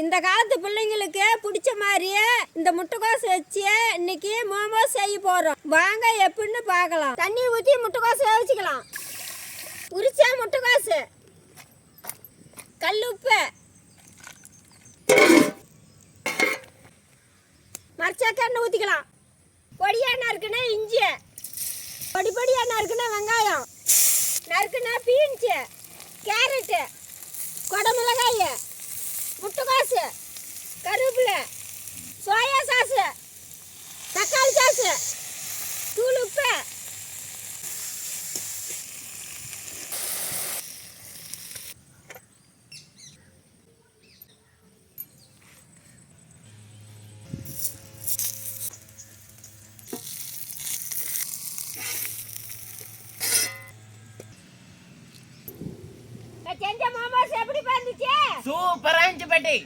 இந்த காலத்து பிள்ளைங்களுக்கு பிடிச்ச மாதிரியே இந்த முட்டைக்கோஸ் வச்சு இன்னைக்கு மோமோஸ் செய்ய போறோம். வாங்க எப்படின்னு பார்க்கலாம். தண்ணி ஊற்றி முட்டைக்கோஸ் வேவிச்சுக்கலாம். உரிச்சா முட்டைக்கோஸ், கல் உப்பு, மரச்சாக்கெண்ணெய் ஊற்றிக்கலாம். பொடியாக நறுக்குனா இஞ்சி, பொடியாக நறுக்குனா வெங்காயம், நறுக்குனா பீன்ஸு, கேரட்டு, குடமிளகாய், முட்டைக்கோசு, கருவேப்பிலை, சோயா சாஸு, தக்காளி சாஸு, தூள் உப்பு, செஞ்ச மோமோஸ் எப்படி வந்துச்சு? சூப்பரா இருந்துச்சு பாட்டி.